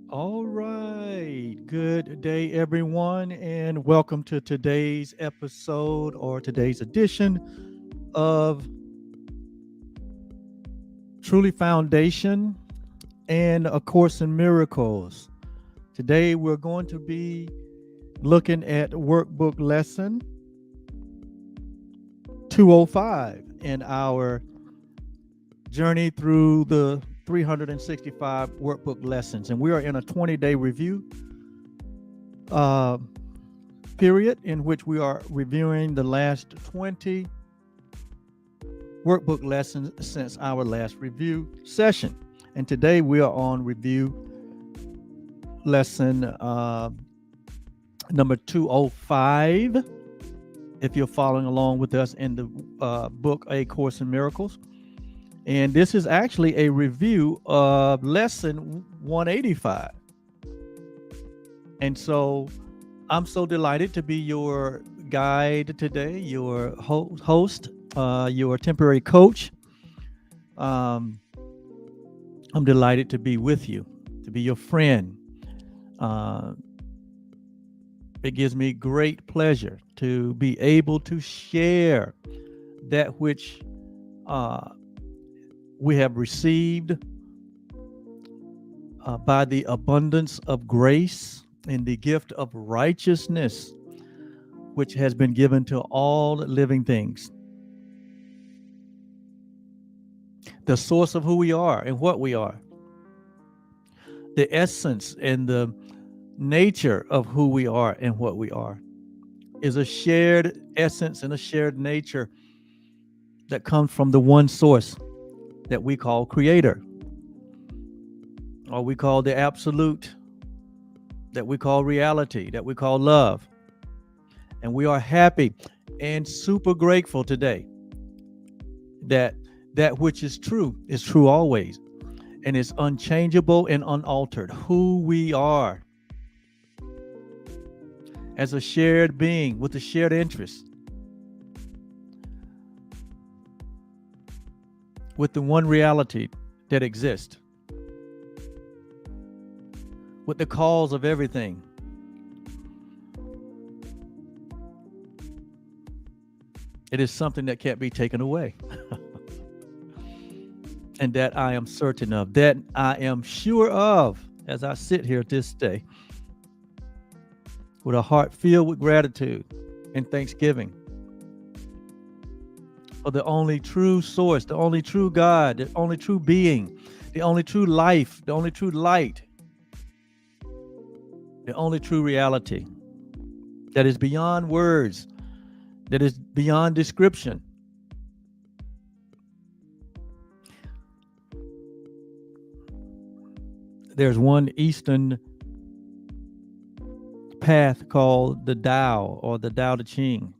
All right. Good day, everyone, and welcome to today's episode or today's edition of Truly Foundation and A Course in Miracles. Today, we're going to be looking at workbook lesson 205 in our journey through the 365 workbook lessons. And we are in a 20-day review uh, period in which we are reviewing the last 20 workbook lessons since our last review session. And today we are on review lesson number 205. If you're following along with us in the book A Course in Miracles. And this is actually a review of lesson 185. And so I'm so delighted to be your guide today, your host, your temporary coach. I'm delighted to be with you, to be your friend. It gives me great pleasure to be able to share that which we have received by the abundance of grace and the gift of righteousness, which has been given to all living things. The source of who we are and what we are, the essence and the nature of who we are and what we are, is a shared essence and a shared nature that comes from the one source that we call Creator, or we call the Absolute, that we call reality, that we call love. And we are happy and super grateful today that that which is true always, and is unchangeable and unaltered. Who we are as a shared being with a shared interest, with the one reality that exists, with the cause of everything. It is something that can't be taken away. And that I am certain of, that I am sure of, as I sit here this day with a heart filled with gratitude and thanksgiving for the only true source, the only true God, the only true being, the only true life, the only true light, the only true reality that is beyond words, that is beyond description. There's one Eastern path called the Tao, or the Tao Te Ching.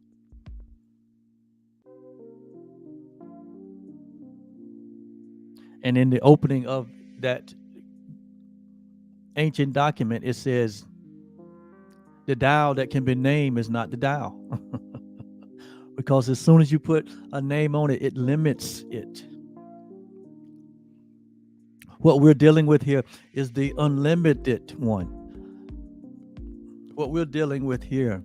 And in the opening of that ancient document, it says, the Tao that can be named is not the Tao. Because as soon as you put a name on it, it limits it. What we're dealing with here is the unlimited one. What we're dealing with here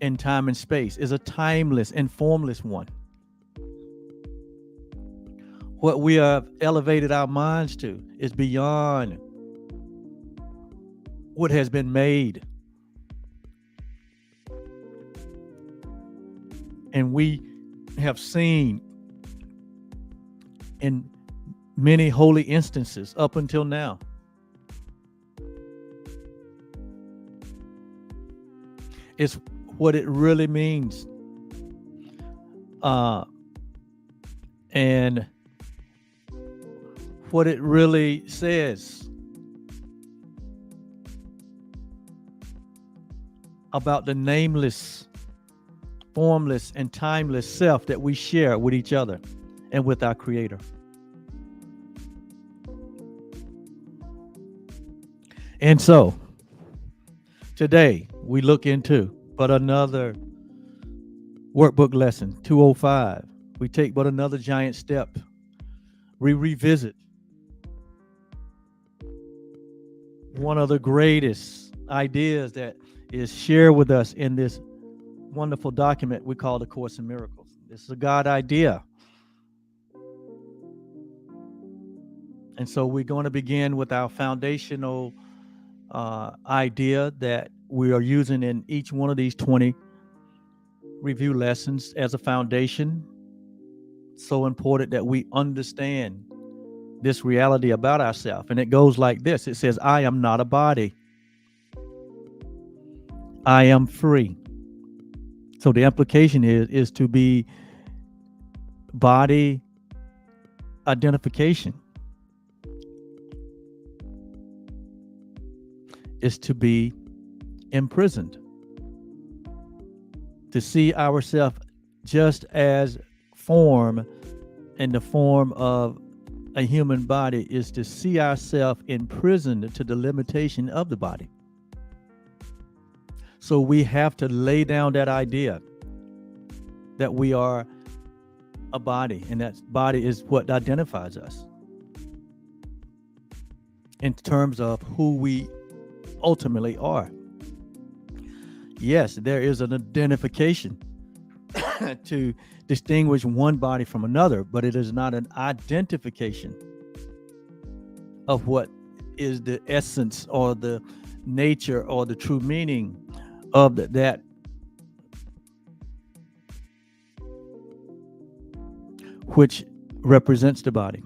in time and space is a timeless and formless one. What we have elevated our minds to is beyond what has been made. And we have seen in many holy instances up until now is what it really means. And what it really says about the nameless, formless, and timeless self that we share with each other and with our Creator. And so, today we look into but another workbook lesson, 205. We take but another giant step. We revisit one of the greatest ideas that is shared with us in this wonderful document we call the Course in Miracles. This is a God idea. And so we're going to begin with our foundational idea that we are using in each one of these 20 review lessons as a foundation. So important that we understand this reality about ourselves. And it goes like this. It says, I am not a body. I am free. So the implication is to be body identification. Is to be imprisoned. To see ourselves just as form in the form of a human body is to see ourselves imprisoned to the limitation of the body. So we have to lay down that idea that we are a body, and that body is what identifies us in terms of who we ultimately are. Yes, there is an identification to distinguish one body from another, but it is not an identification of what is the essence or the nature or the true meaning of that which represents the body.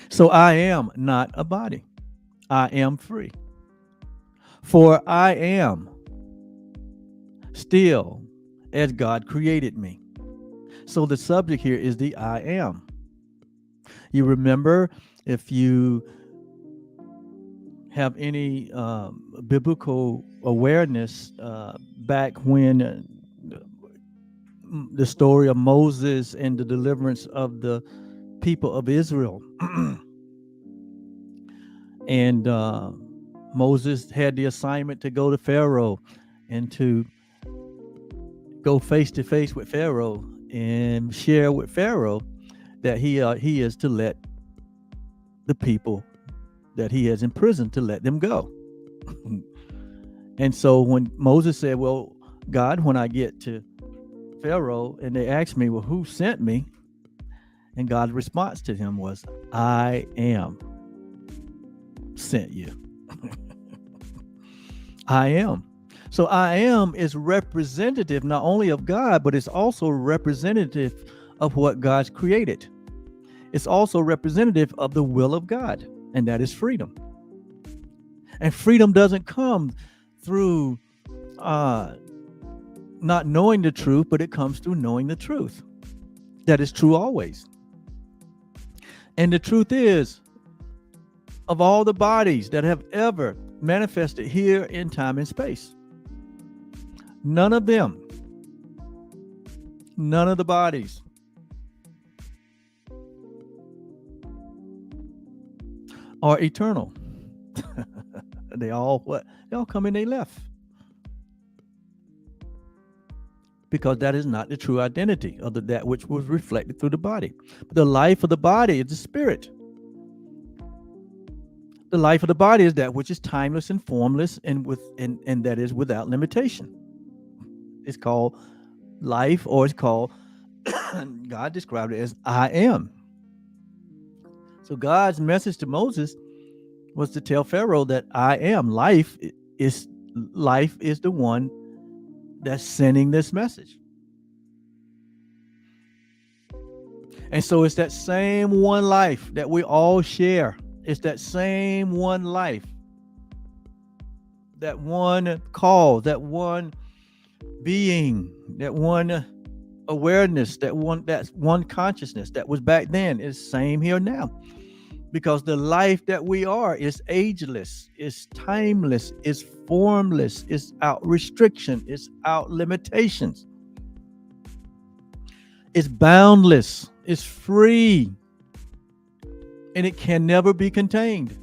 So I am not a body. I am free. For I am still as God created me. So the subject here is the I am. You remember, if you have any biblical awareness, back when the story of Moses and the deliverance of the people of Israel. And Moses had the assignment to go to Pharaoh and to go face to face with Pharaoh and share with Pharaoh that he is to let the people that he has imprisoned, to let them go. And so when Moses said, well, God, when I get to Pharaoh and they asked me, well, who sent me? And God's response to him was, I am sent you. I am. So I am is representative not only of God, but it's also representative of what God's created. It's also representative of the will of God, and that is freedom. And freedom doesn't come through not knowing the truth, but it comes through knowing the truth. That is true always. And the truth is, of all the bodies that have ever manifested here in time and space, none of them, none of the bodies are eternal. They all come and they left. Because that is not the true identity of that which was reflected through the body. But the life of the body is the spirit. The life of the body is that which is timeless and formless and that is without limitation. It's called life, or it's called God described it as I am. So God's message to Moses was to tell Pharaoh that I am. Life is the one that's sending this message. And so it's that same one life that we all share. It's that same one life, that one call, that one being, that one awareness, that one consciousness that was back then is same here now. Because the life that we are is ageless, is timeless, is formless, is out restriction, is out limitations. It's boundless, it's free, and it can never be contained.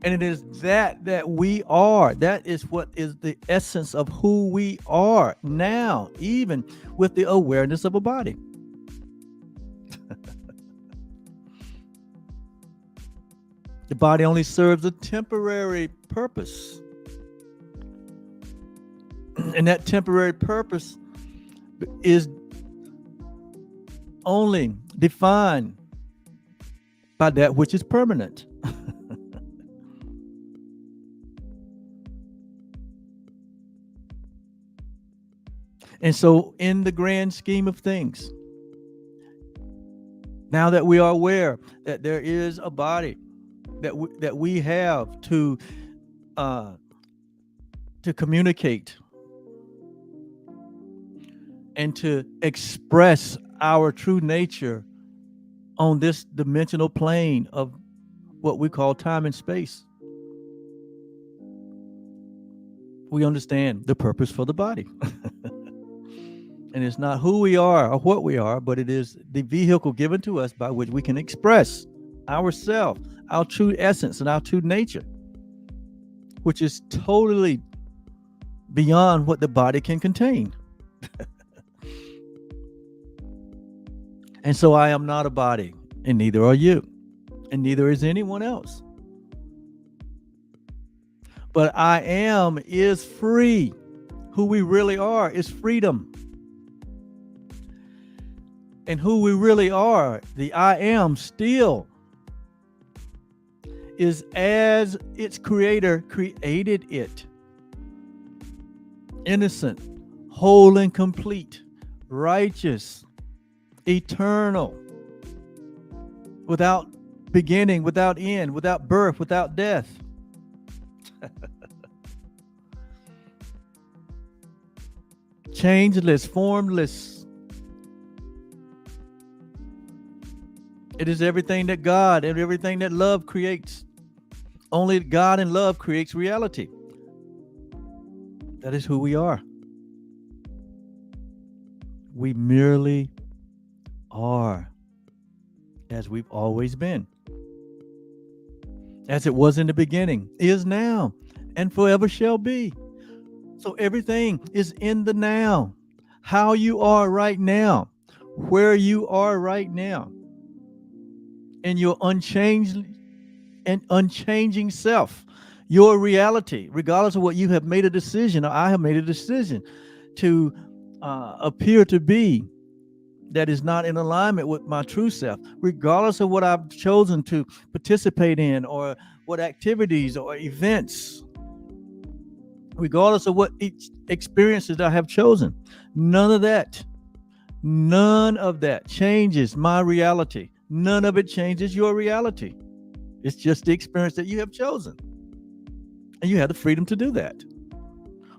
And it is that we are. That is what is the essence of who we are now, even with the awareness of a body. The body only serves a temporary purpose. And that temporary purpose is only defined by that which is permanent. And so, in the grand scheme of things, now that we are aware that there is a body that we have to communicate and to express our true nature on this dimensional plane of what we call time and space, we understand the purpose for the body. And it's not who we are or what we are, but it is the vehicle given to us by which we can express ourselves, our true essence, and our true nature, which is totally beyond what the body can contain. And so I am not a body, and neither are you, and neither is anyone else. But I am is free. Who we really are is freedom. And who we really are, the I am still, is as its creator created it. Innocent, whole and complete, righteous, eternal, without beginning, without end, without birth, without death. Changeless, formless. It is everything that God and everything that love creates. Only God and love creates reality. That is who we are. We merely are as we've always been. As it was in the beginning, is now, and forever shall be. So everything is in the now. How you are right now, where you are right now, in your unchanging self, your reality, regardless of what you have made a decision, or I have made a decision to appear to be that is not in alignment with my true self, regardless of what I've chosen to participate in, or what activities or events, regardless of what experiences I have chosen. None of that changes my reality. None of it changes your reality. It's just the experience that you have chosen. And you have the freedom to do that.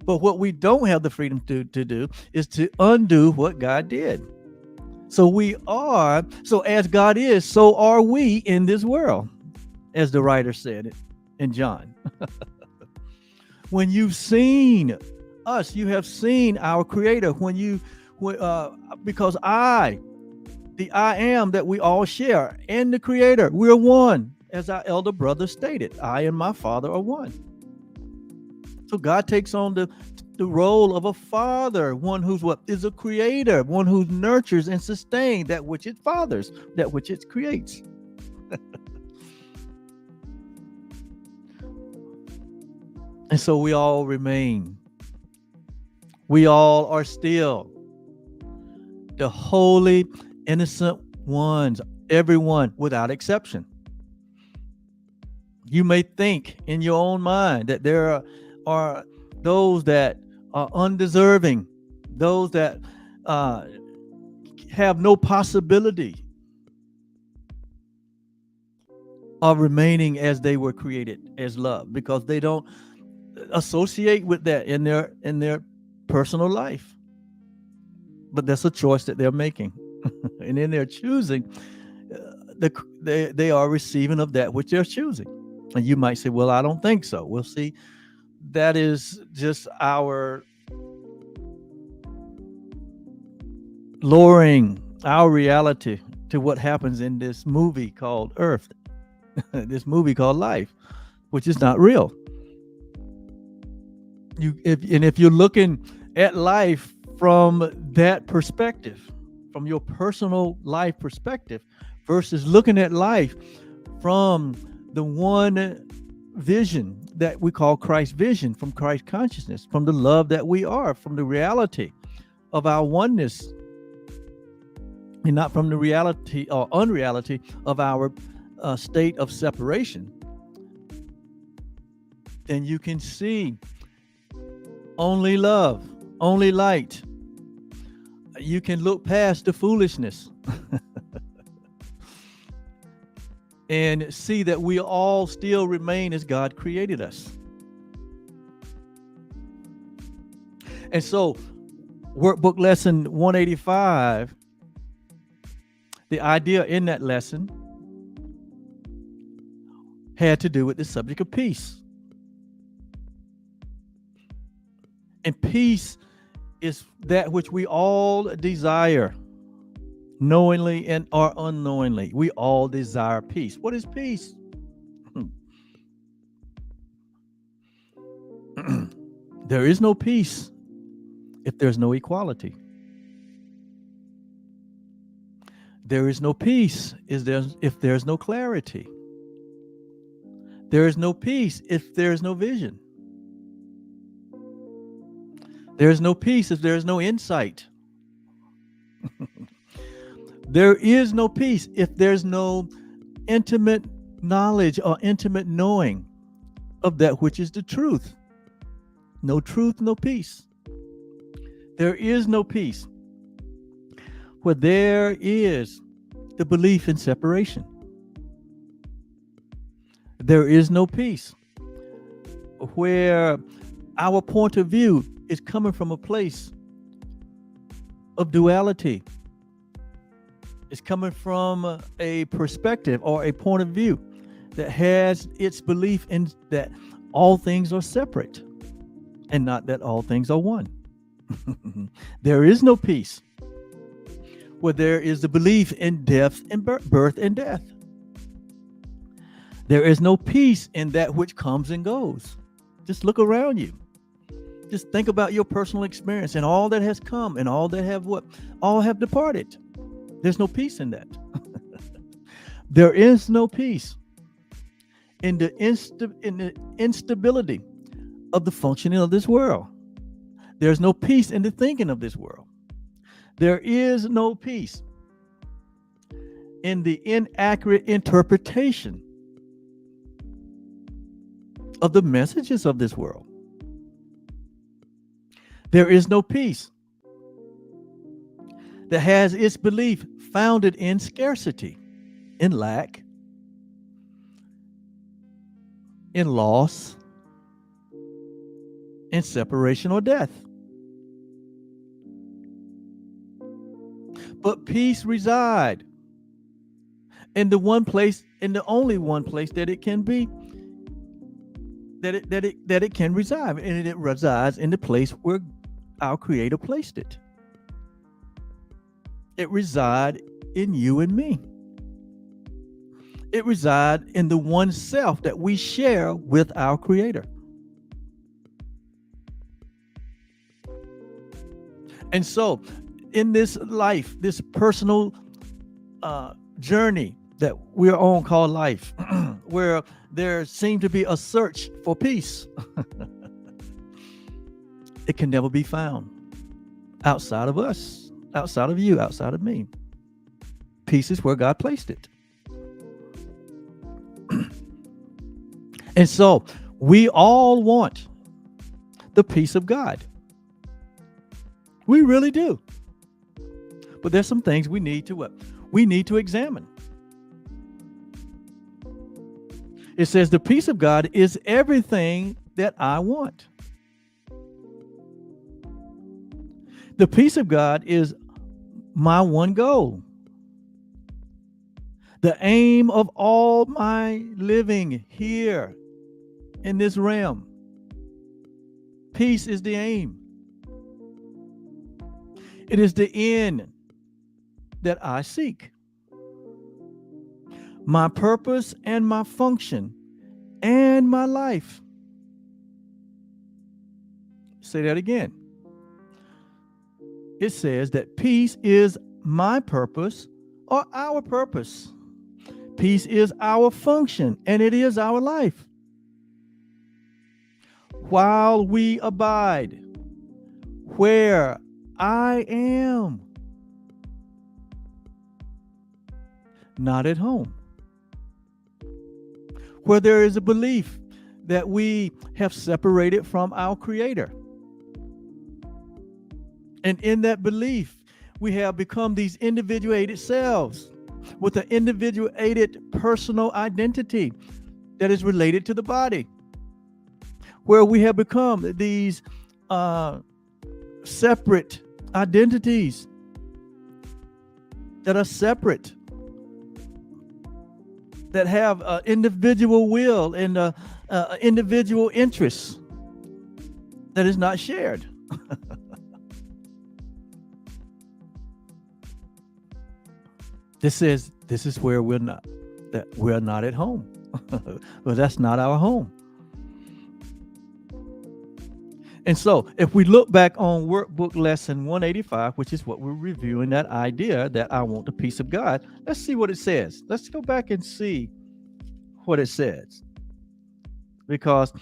But what we don't have the freedom to do is to undo what God did. So as God is, so are we in this world, as the writer said in John. When you've seen us, you have seen our Creator. Because the I am that we all share, and the Creator, we're one. As our elder brother stated, I and my Father are one. So God takes on the role of a father, one who's is a creator, one who nurtures and sustains that which it fathers, that which it creates. And so we all remain. We all are still the holy, innocent ones, everyone without exception. You may think in your own mind that there are those that are undeserving, those that have no possibility of remaining as they were created as love, because they don't associate with that in their personal life. But that's a choice that they're making. And in their choosing, they are receiving of that which they're choosing. And you might say, well, I don't think so. We'll see. That is just our lowering our reality to what happens in this movie called Earth, this movie called life, which is not real. If you're looking at life from that perspective, from your personal life perspective, versus looking at life from the one vision that we call Christ vision, from Christ consciousness, from the love that we are, from the reality of our oneness, and not from the reality or unreality of our state of separation, then you can see only love, only light. You can look past the foolishness and see that we all still remain as God created us. And so, workbook lesson 185, the idea in that lesson had to do with the subject of peace. And peace is that which we all desire, knowingly and or unknowingly. We all desire peace. What is peace? There is no peace if there's no equality. There is no peace if there's no clarity. There is no peace if there's no vision. There is no peace if there is no insight. There is no peace if there's no intimate knowledge or intimate knowing of that which is the truth. No truth, no peace. There is no peace where there is the belief in separation. There is no peace where our point of view is coming from a place of duality. It's coming from a perspective or a point of view that has its belief in that all things are separate and not that all things are one. There is no peace where there is the belief in death and birth and death. There is no peace in that which comes and goes. Just look around you. Just think about your personal experience and all that has come and all that have all have departed. There's no peace in that. There is no peace in the instability of the functioning of this world. There's no peace in the thinking of this world. There is no peace in the inaccurate interpretation of the messages of this world. There is no peace that has its belief founded in scarcity, in lack, in loss, in separation or death. But peace resides in the one place, in the only one place that it can be, that it can reside, and it resides in the place where our Creator placed it. It resides in you and me. It resides in the one self that we share with our Creator. And so, in this life, this personal journey that we're on called life, where there seems to be a search for peace, it can never be found outside of us, outside of you, outside of me. Peace is where God placed it. And so we all want the peace of God. We really do. But there's some things we need to examine. It says the peace of God is everything that I want. The peace of God is my one goal. The aim of all my living here in this realm. Peace is the aim. It is the end that I seek. My purpose and my function and my life. Say that again. It says that peace is my purpose or our purpose. Peace is our function and it is our life. While we abide where I am, not at home. Where there is a belief that we have separated from our Creator. And in that belief, we have become these individuated selves with an individuated personal identity that is related to the body, where we have become these separate identities that are separate, that have individual will and individual interests that is not shared. This is where we're not at home. Well, that's not our home. And so if we look back on workbook lesson 185, which is what we're reviewing, that idea that I want the peace of God, let's see what it says. Let's go back and see what it says. Because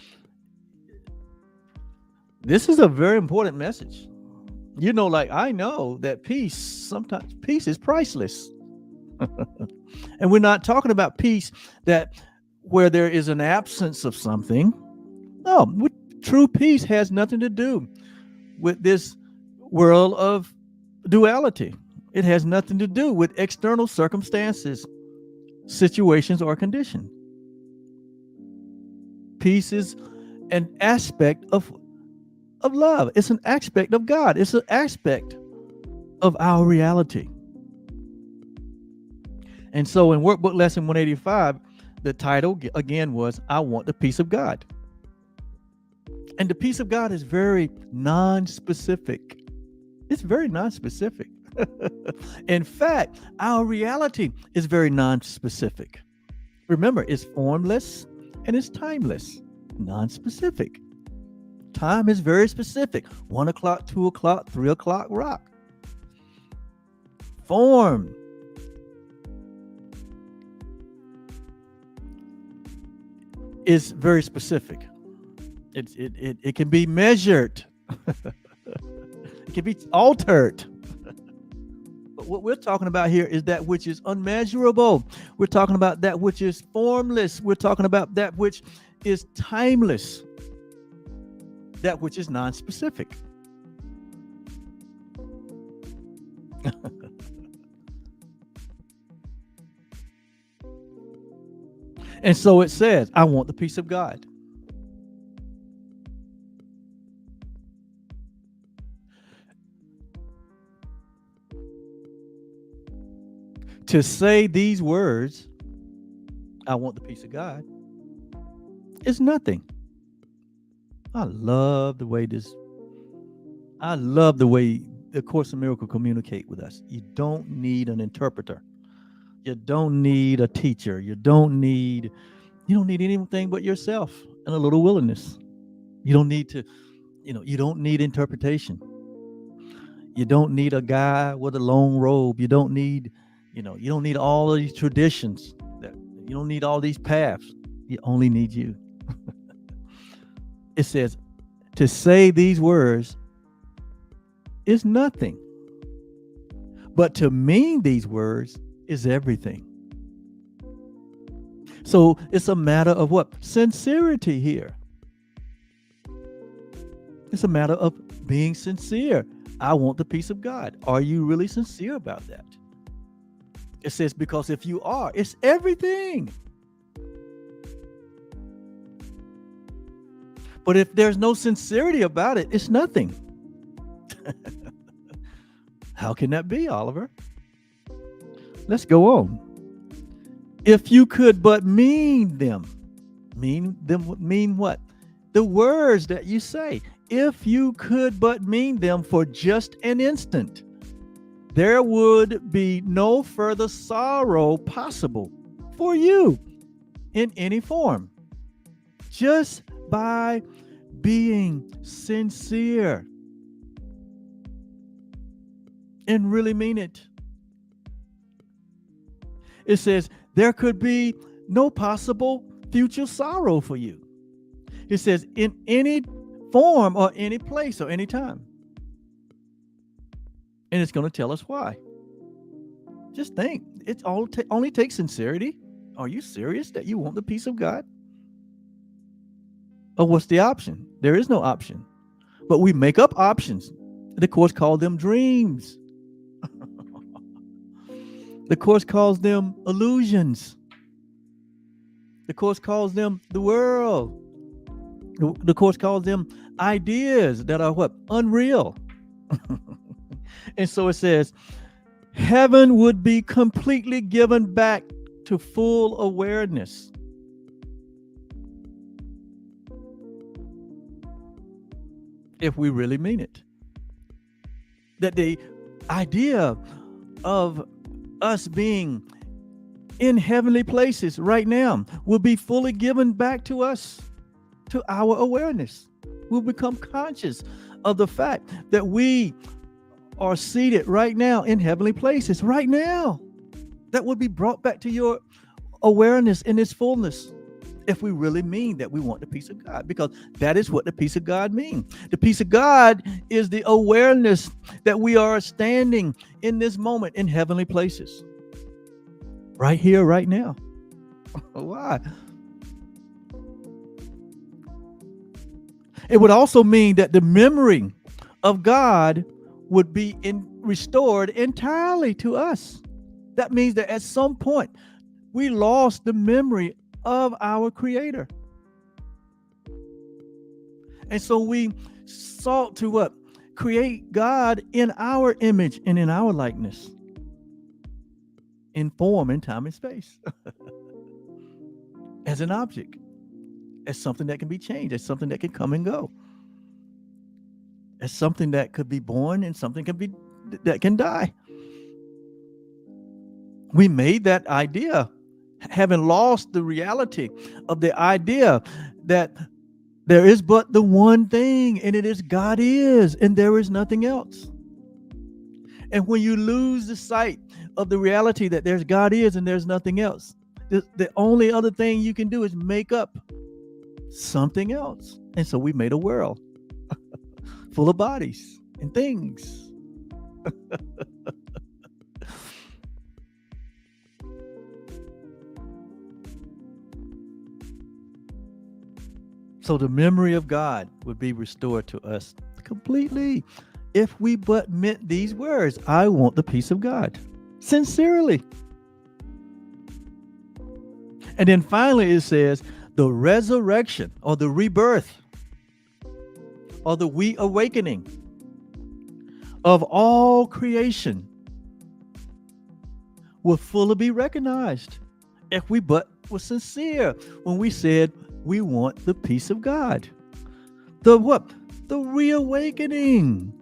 this is a very important message. Like I know that sometimes peace is priceless. And we're not talking about peace where there is an absence of something. No, true peace has nothing to do with this world of duality. It has nothing to do with external circumstances, situations, or conditions. Peace is an aspect of love. It's an aspect of God. It's an aspect of our reality. And so in workbook lesson 185, the title again was, I want the peace of God. And the peace of God is very non-specific. It's very non-specific. In fact, our reality is very non-specific. Remember, it's formless and it's timeless, non-specific. Time is very specific. 1 o'clock, 2 o'clock, 3 o'clock, rock. Form is very specific. It can be measured. It can be altered. But what we're talking about here is that which is unmeasurable. We're talking about that which is formless. We're talking about that which is timeless. That which is non-specific. And so it says, I want the peace of God. To say these words, I want the peace of God, is nothing. I love the way the Course in Miracles communicate with us. You don't need an interpreter. You don't need a teacher. You don't need anything but yourself and a little willingness. You don't need to, you don't need interpretation. You don't need a guy with a long robe. You don't need all of these traditions. You don't need all these paths. You only need you. It says, to say these words is nothing. But to mean these words is everything. So it's a matter of what? Sincerity here. It's a matter of being sincere. I want the peace of God. Are you really sincere about that? It says, because if you are, it's everything. But if there's no sincerity about it, it's nothing. How can that be, Oliver? Let's go on. If you could but mean what? The words that you say. If you could but mean them for just an instant, there would be no further sorrow possible for you in any form. Just by being sincere and really mean it. It says, There could be no possible future sorrow for you. It says in any form or any place or any time. And it's going to tell us why. Just think, it only takes sincerity. Are you serious that you want the peace of God? Or what's the option? There is no option. But we make up options. The Course calls them dreams. The Course calls them illusions. The Course calls them the world. The Course calls them ideas that are what? Unreal. And so it says, heaven would be completely given back to full awareness. If we really mean it. That the idea of us being in heavenly places right now will be fully given back to us, to our awareness. We'll become conscious of the fact that we are seated right now in heavenly places, right now. That will be brought back to your awareness in its fullness, if we really mean that we want the peace of God, because that is what the peace of God means. The peace of God is the awareness that we are standing in this moment in heavenly places, right here, right now. Why? It would also mean that the memory of God would be restored entirely to us. That means that at some point we lost the memory of our Creator. And so we sought to what? Create God in our image and in our likeness, in form, in time and space, as an object, as something that can be changed, as something that can come and go, as something that could be born and something that can die. We made that idea, having lost the reality of the idea that there is but the one thing, and it is God is, and there is nothing else. And when you lose the sight of the reality that there's God is and there's nothing else, the only other thing you can do is make up something else. And so we made a world full of bodies and things. So the memory of God would be restored to us completely if we but meant these words, I want the peace of God, sincerely. And then finally it says, the resurrection or the rebirth or the reawakening of all creation will fully be recognized if we but were sincere when we said we want the peace of God. The what? The reawakening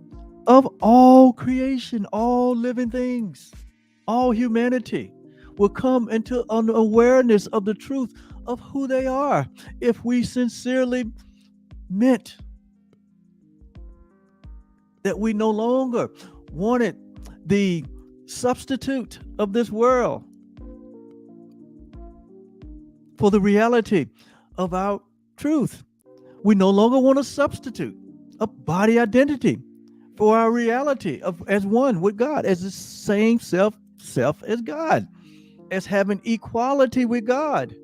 of all creation, all living things, all humanity will come into an awareness of the truth of who they are if we sincerely meant that we no longer wanted the substitute of this world for the reality of our truth. We no longer want to substitute a body identity for our reality of as one with God, as the same self as God, as having equality with God.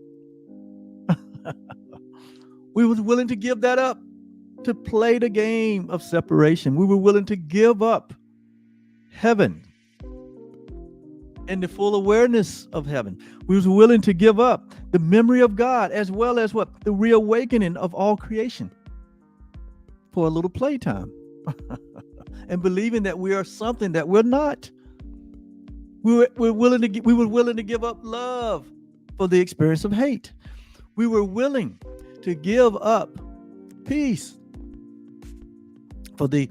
We was willing to give that up to play the game of separation. We were willing to give up heaven and the full awareness of heaven. We was willing to give up the memory of God as well as what? The reawakening of all creation for a little playtime. And believing that we are something that we're not. We were willing to give up love for the experience of hate. We were willing to give up peace for the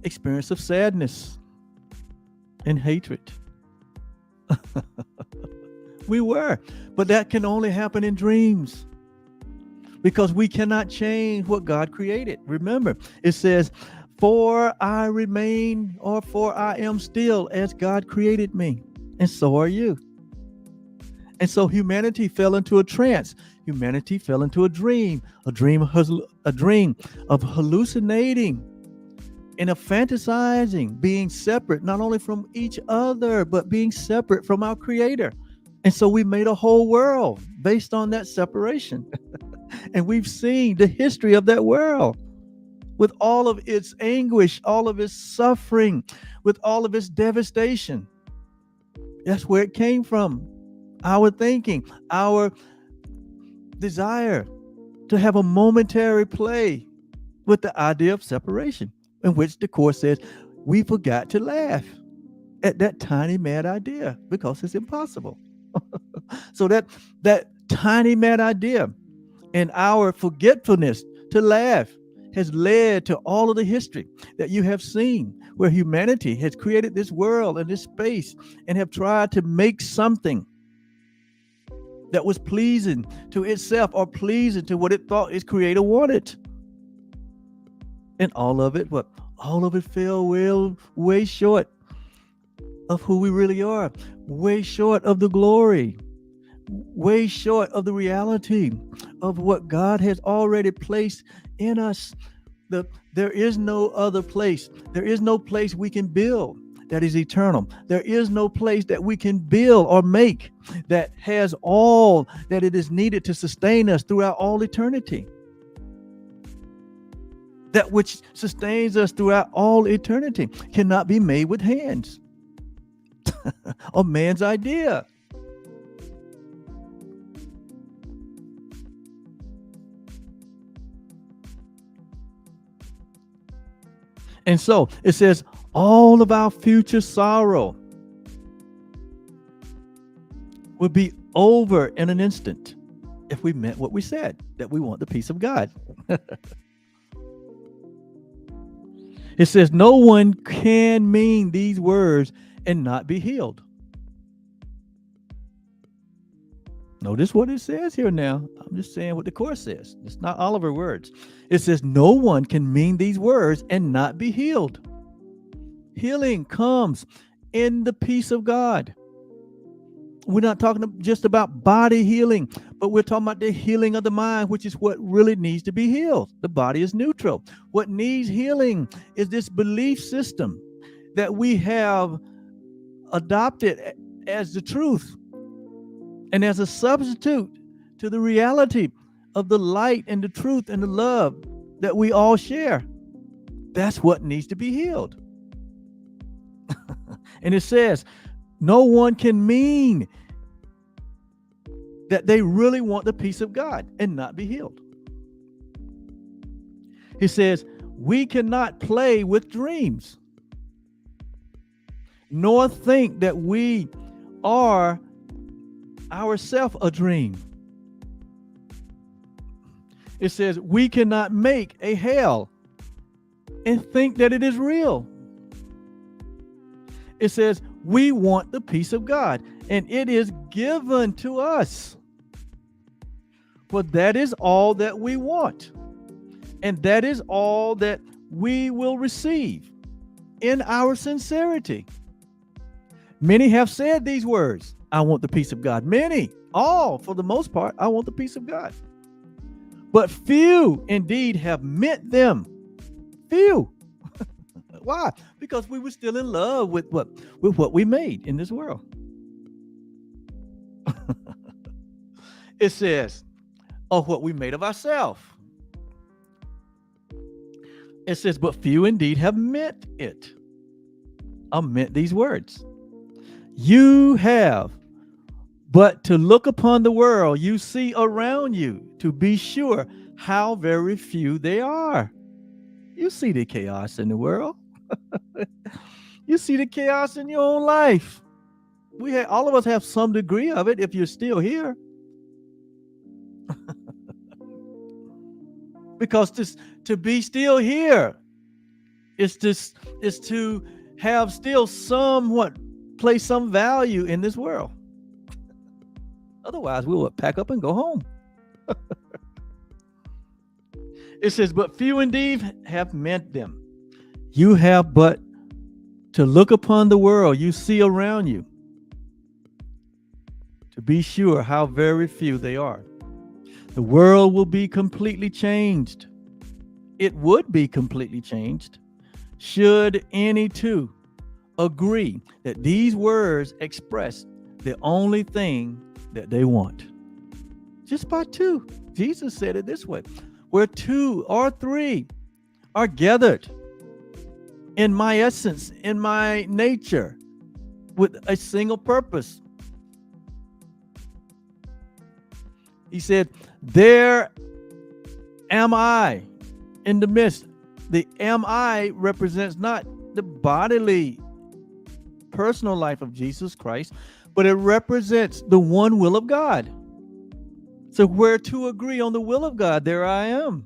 experience of sadness and hatred. We were, but that can only happen in dreams because we cannot change what God created. Remember, it says, for I remain, or for I am still as God created me, and so are you. And so humanity fell into a trance. Humanity fell into a dream of hallucinating and of fantasizing, being separate not only from each other, but being separate from our Creator. And so we made a whole world based on that separation. And we've seen the history of that world with all of its anguish, all of its suffering, with all of its devastation. That's where it came from. Our thinking, our desire to have a momentary play with the idea of separation, in which the Course says we forgot to laugh at that tiny mad idea because it's impossible. So that tiny mad idea and our forgetfulness to laugh has led to all of the history that you have seen, where humanity has created this world and this space and have tried to make something that was pleasing to itself or pleasing to what it thought its creator wanted. And all of it fell way short of who we really are, way short of the glory, way short of the reality of what God has already placed in us. There is no other place. There is no place we can build that is eternal. There is no place that we can build or make that has all that it is needed to sustain us throughout all eternity. That which sustains us throughout all eternity cannot be made with hands or man's idea. And so it says, all of our future sorrow would be over in an instant if we meant what we said, that we want the peace of God. It says, no one can mean these words and not be healed. Notice what it says here now. I'm just saying what the Course says. It's not all of our words. It says, no one can mean these words and not be healed. Healing comes in the peace of God. We're not talking just about body healing, but we're talking about the healing of the mind, which is what really needs to be healed. The body is neutral. What needs healing is this belief system that we have adopted as the truth and as a substitute to the reality of the light and the truth and the love that we all share. That's what needs to be healed. And it says, no one can mean that they really want the peace of God and not be healed. He says, we cannot play with dreams, nor think that we are ourselves a dream. It says, we cannot make a hell and think that it is real. It says, we want the peace of God, and it is given to us. For that is all that we want, and that is all that we will receive in our sincerity. Many have said these words, I want the peace of God. Many, all, for the most part, I want the peace of God. But few indeed have meant them. Few. Why? Because we were still in love with what we made in this world. It says, what we made of ourselves. It says, but few indeed have meant it. I meant these words. You have but to look upon the world you see around you to be sure how very few they are. You see the chaos in the world. You see the chaos in your own life. All of us have some degree of it if you're still here. Because to be still here is to have still somewhat place some value in this world. Otherwise, we will pack up and go home. It says, but few indeed have meant them. You have but to look upon the world you see around you to be sure how very few they are. The world will be completely changed. It would be completely changed should any two agree that these words express the only thing that they want. Just by two. Jesus said it this way: where two or three are gathered in my essence, in my nature, with a single purpose. He said, there am I in the midst. The am I represents not the bodily personal life of Jesus Christ, but it represents the one will of God. So where two agree on the will of God, there I am.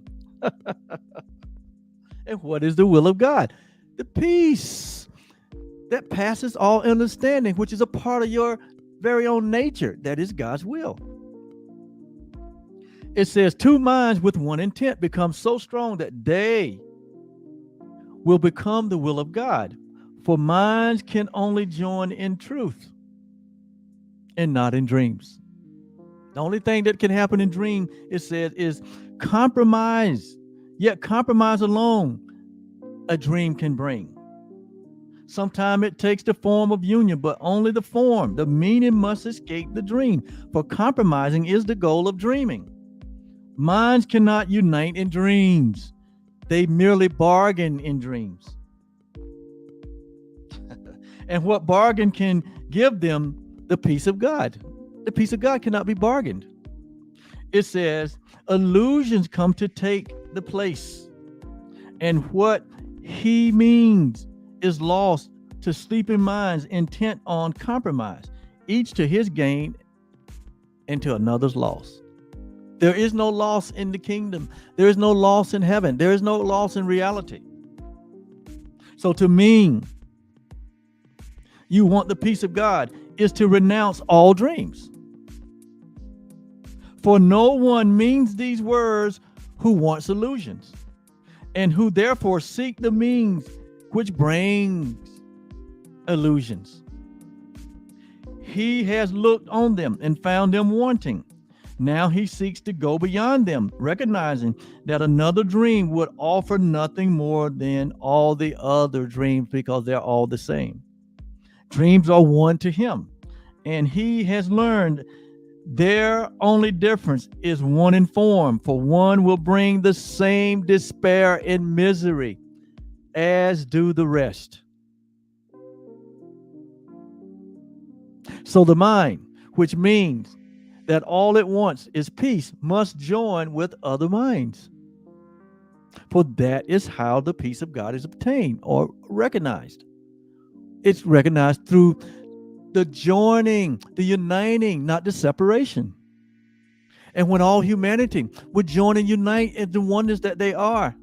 And what is the will of God? The peace that passes all understanding, which is a part of your very own nature. That is God's will. It says, two minds with one intent become so strong that they will become the will of God. For minds can only join in truth and not in dreams. The only thing that can happen in dream, it says, is compromise. Yet compromise alone a dream can bring. Sometimes it takes the form of union, but only the form. The meaning must escape the dream, for compromising is the goal of dreaming. Minds cannot unite in dreams. They merely bargain in dreams. And what bargain can give them? The peace of God. The peace of God cannot be bargained. It says, illusions come to take the place. And what he means is lost to sleeping minds intent on compromise, each to his gain and to another's loss. There is no loss in the kingdom. There is no loss in heaven. There is no loss in reality. So to mean you want the peace of God is to renounce all dreams. For no one means these words who wants illusions, and who therefore seek the means which brings illusions. He has looked on them and found them wanting. Now he seeks to go beyond them, recognizing that another dream would offer nothing more than all the other dreams, because they're all the same. Dreams are one to him, and he has learned their only difference is one in form, for one will bring the same despair and misery as do the rest. So the mind, which means that all it wants is peace, must join with other minds. For that is how the peace of God is obtained or recognized. It's recognized through the joining, the uniting, not the separation. And when all humanity would join and unite in the oneness that they are,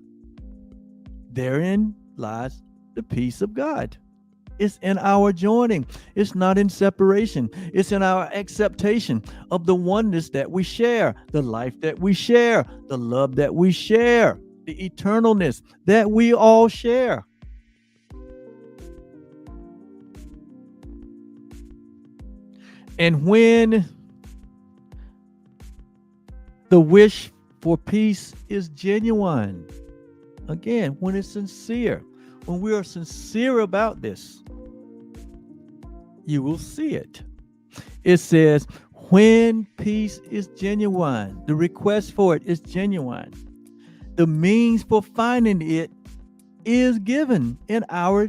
therein lies the peace of God. It's in our joining. It's not in separation. It's in our acceptation of the oneness that we share, the life that we share, the love that we share, the eternalness that we all share. And when the wish for peace is genuine, again, when it's sincere, when we are sincere about this, you will see it. It says, when peace is genuine, the request for it is genuine, the means for finding it is given in our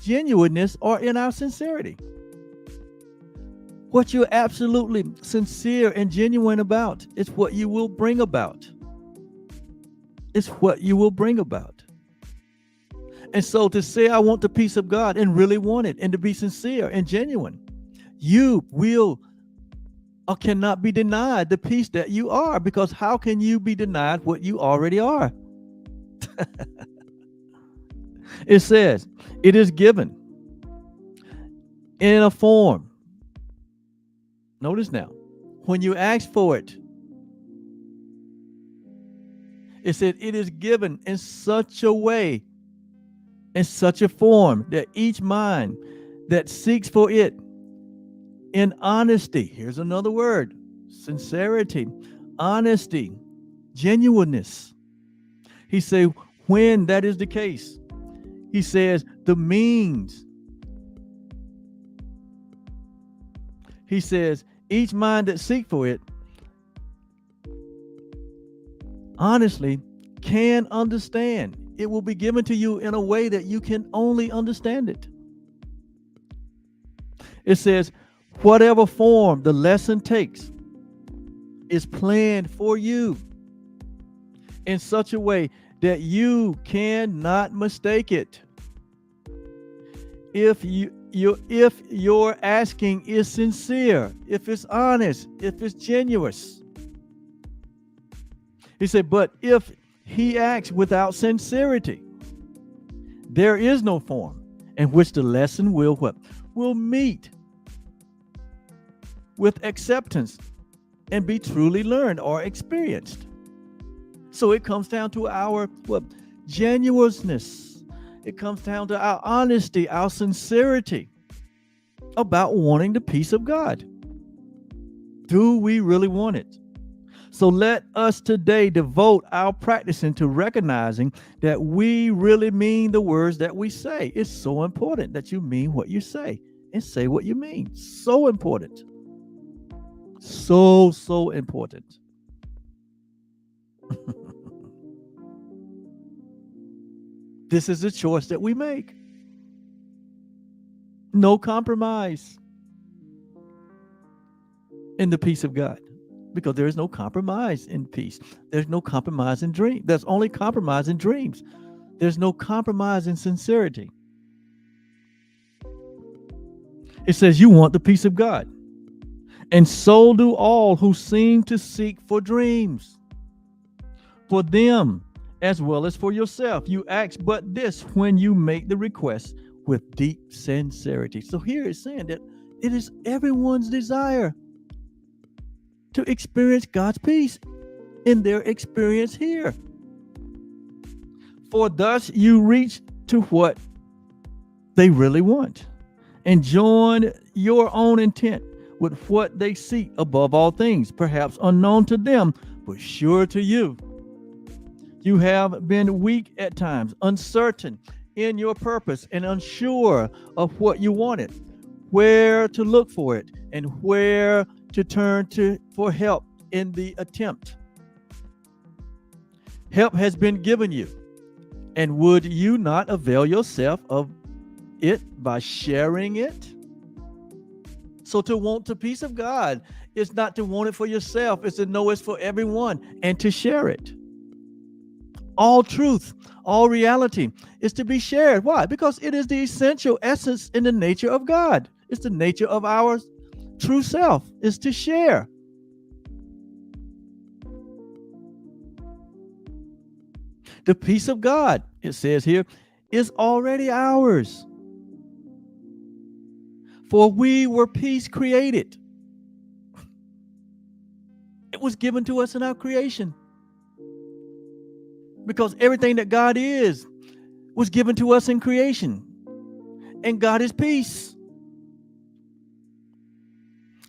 genuineness or in our sincerity. What you're absolutely sincere and genuine about is what you will bring about. It's what you will bring about. And so to say, I want the peace of God and really want it and to be sincere and genuine, you will or cannot be denied the peace that you are, because how can you be denied what you already are? It says, it is given in a form. Notice now, when you ask for it, it said it is given in such a way, in such a form, that each mind that seeks for it in honesty. Here's another word: sincerity, honesty, genuineness. He said, when that is the case, he says the means. He says, each mind that seek for it, honestly, can understand. It will be given to you in a way that you can only understand it. It says, whatever form the lesson takes is planned for you in such a way that you cannot mistake it. If your asking is sincere, if it's honest, if it's genuine. He said, but if he acts without sincerity, there is no form in which the lesson will what? Will meet with acceptance and be truly learned or experienced. So it comes down to our genuineness. It comes down to our honesty, our sincerity about wanting the peace of God. Do we really want it? So let us today devote our practicing to recognizing that we really mean the words that we say. It's so important that you mean what you say and say what you mean. So important. So important. This is the choice that we make. No compromise in the peace of God. Because there is no compromise in peace. There's no compromise in dreams. There's only compromise in dreams. There's no compromise in sincerity. It says you want the peace of God. And so do all who seem to seek for dreams. For them, as well as for yourself, you ask but this when you make the request with deep sincerity. So here it's saying that it is everyone's desire to experience God's peace in their experience here. For thus you reach to what they really want and join your own intent with what they seek above all things, perhaps unknown to them, but sure to you. You have been weak at times, uncertain in your purpose, and unsure of what you wanted, where to look for it, and where to turn to for help in the attempt. Help has been given you, and would you not avail yourself of it by sharing it? So to want the peace of God is not to want it for yourself, it's to know it's for everyone and to share it. All truth, all reality is to be shared. Why? Because it is the essential essence in the nature of God. It's the nature of our true self, is to share. The peace of God, it says here, is already ours. For we were peace created. It was given to us in our creation. Because everything that God is was given to us in creation. And God is peace.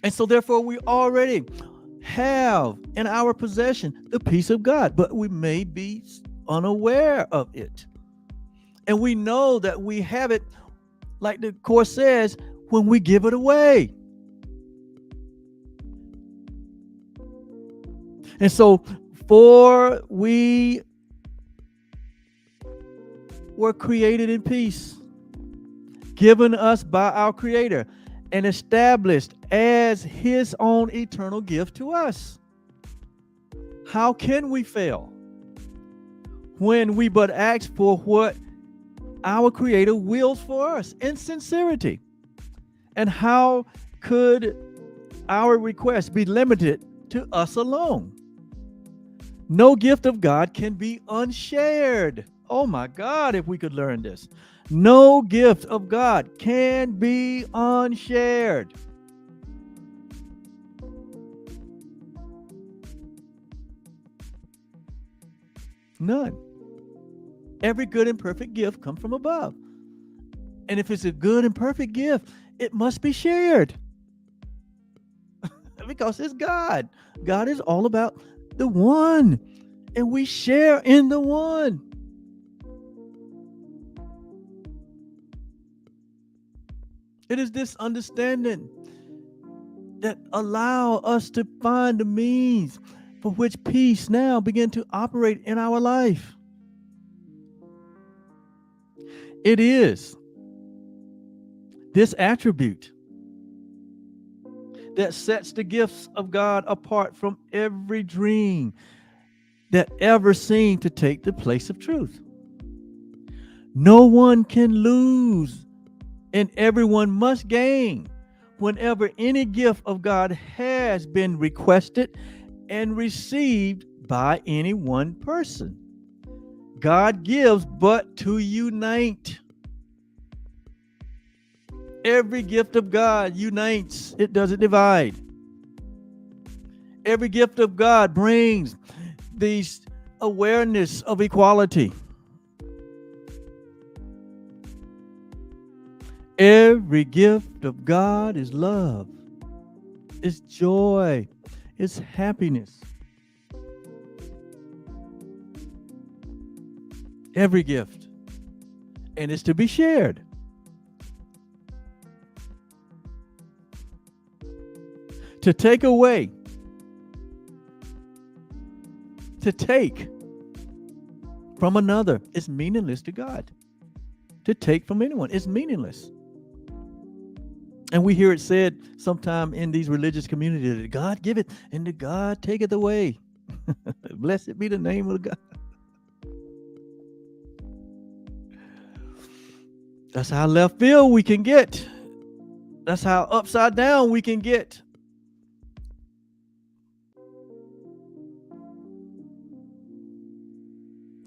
And so therefore we already have in our possession the peace of God, but we may be unaware of it. And we know that we have it, like the Course says, when we give it away. And so, for we were created in peace, given us by our Creator, and established as His own eternal gift to us. How can we fail when we but ask for what our Creator wills for us in sincerity? And how could our request be limited to us alone? No gift of God can be unshared. Oh my God, if we could learn this. No gift of God can be unshared. None. Every good and perfect gift comes from above. And if it's a good and perfect gift, it must be shared. because it's God. God is all about the one, and we share in the one. It is this understanding that allow us to find the means for which peace now begin to operate in our life. It is this attribute that sets the gifts of God apart from every dream that ever seemed to take the place of truth. No one can lose, and everyone must gain whenever any gift of God has been requested and received by any one person. God gives but to unite. Every gift of God unites, it doesn't divide. Every gift of God brings these awareness of equality. Every gift of God is love, is joy, is happiness. Every gift. And it's to be shared. To take away, to take from another is meaningless to God. To take from anyone is meaningless. And we hear it said sometime in these religious communities that God giveth and that God taketh away. Blessed be the name of God. That's how left field we can get. That's how upside down we can get.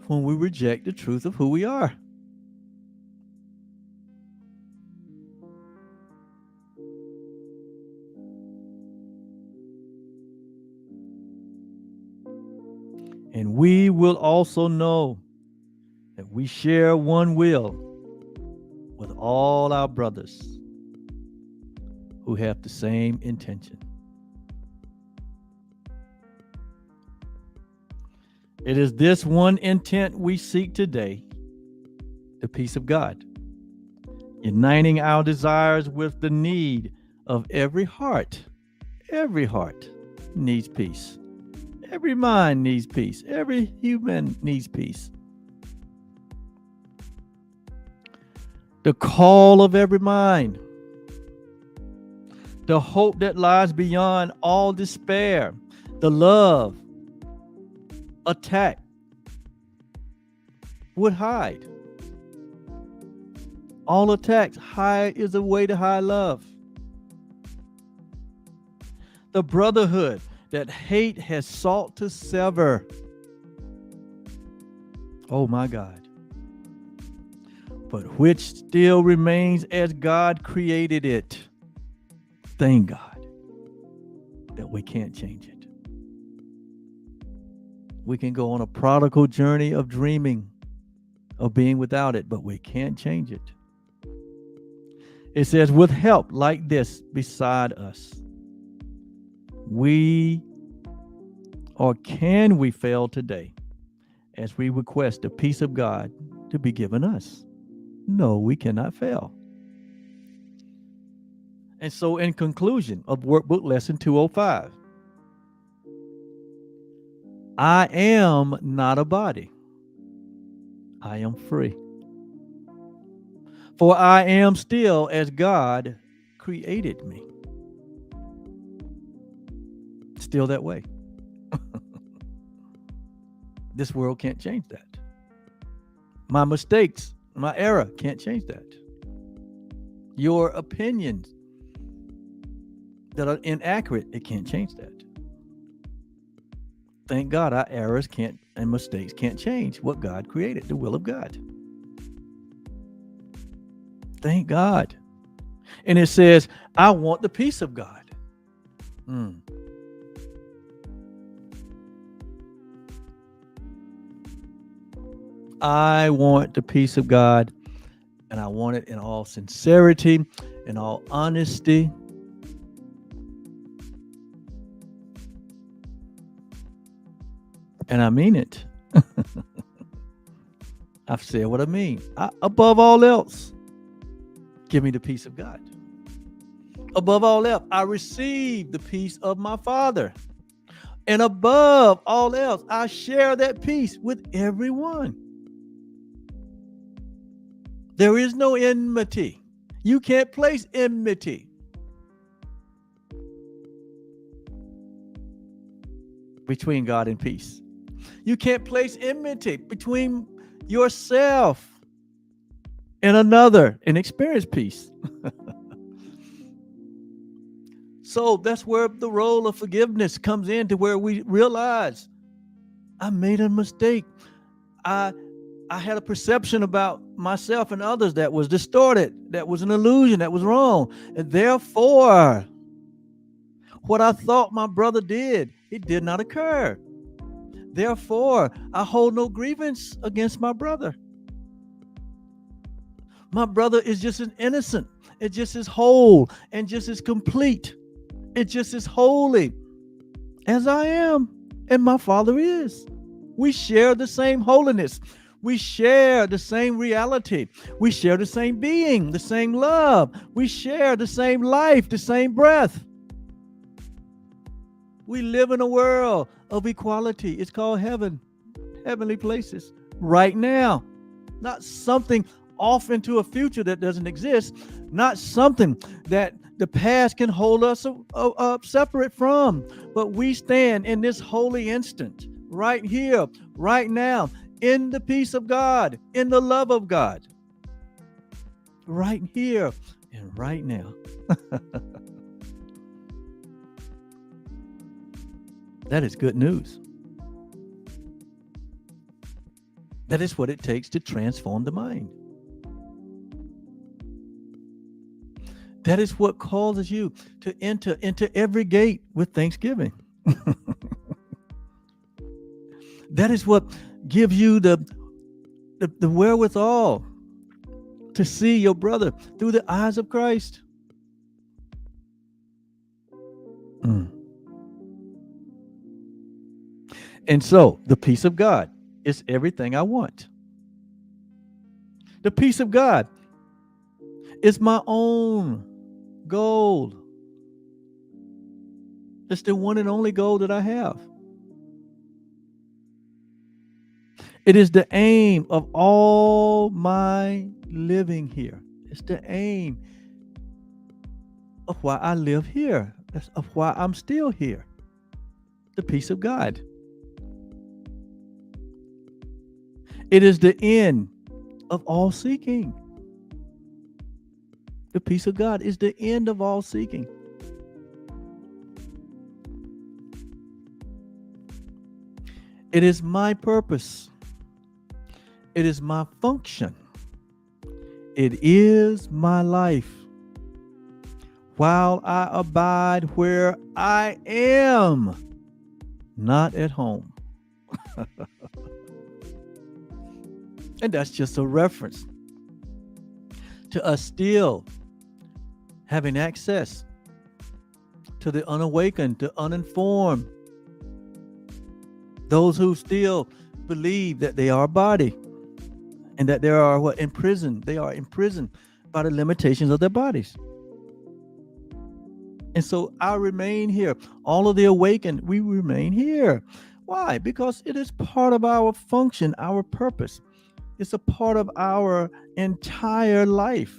When we reject the truth of who we are. And we will also know that we share one will with all our brothers who have the same intention. It is this one intent we seek today, the peace of God, uniting our desires with the need of every heart. Every heart needs peace. Every mind needs peace. Every human needs peace. The call of every mind. The hope that lies beyond all despair. The love attack would hide. All attacks hide is a way to hide love. The brotherhood that hate has sought to sever. Oh my God. But which still remains as God created it. Thank God that we can't change it. We can go on a prodigal journey of dreaming of being without it, but we can't change it. It says, with help like this beside us, we or can we fail today as we request the peace of God to be given us? No, we cannot fail. And so in conclusion of workbook lesson 205, I am not a body. I am free. For I am still as God created me. Still that way. This world can't change that. My mistakes, my error can't change that. Your opinions that are inaccurate, it can't change that. Thank God our errors can't and mistakes can't change what God created, the will of God. Thank God. And it says, I want the peace of God. I want the peace of God, and I want it in all sincerity, in all honesty, And I mean it. I've said what I mean. Above all else, give me the peace of God. Above all else, I receive the peace of my Father. And above all else, I share that peace with everyone. There is no enmity. You can't place enmity between God and peace. You can't place enmity between yourself and another and experience peace. So that's where the role of forgiveness comes in, to where we realize I made a mistake. I had a perception about myself and others that was distorted, that was an illusion, that was wrong. And therefore, what I thought my brother did, it did not occur. Therefore, I hold no grievance against my brother. My brother is just as innocent, it's just as whole, and just as complete. It's just as holy as I am, and my Father is. We share the same holiness. We share the same reality. We share the same being, the same love. We share the same life, the same breath. We live in a world of equality. It's called heaven, heavenly places, right now. Not something off into a future that doesn't exist. Not something that the past can hold us separate from. But we stand in this holy instant, right here, right now, in the peace of God, in the love of God, right here and right now. That is good news. That is what it takes to transform the mind. That is what causes you to enter into every gate with thanksgiving. That is what gives you the wherewithal to see your brother through the eyes of Christ. And so the peace of God is everything I want. The peace of God is my own goal. It's the one and only goal that I have. It is the aim of all my living here. It's the aim of why I live here. That's of why I'm still here. The peace of God. It is the end of all seeking. The peace of God is the end of all seeking. It is my purpose. It is my function. It is my life. While I abide where I am, not at home. And that's just a reference to us still having access to the unawakened, the uninformed, those who still believe that they are a body and that they are imprisoned. They are imprisoned by the limitations of their bodies. And so I remain here. All of the awakened, we remain here. Why? Because it is part of our function, our purpose. It's a part of our entire life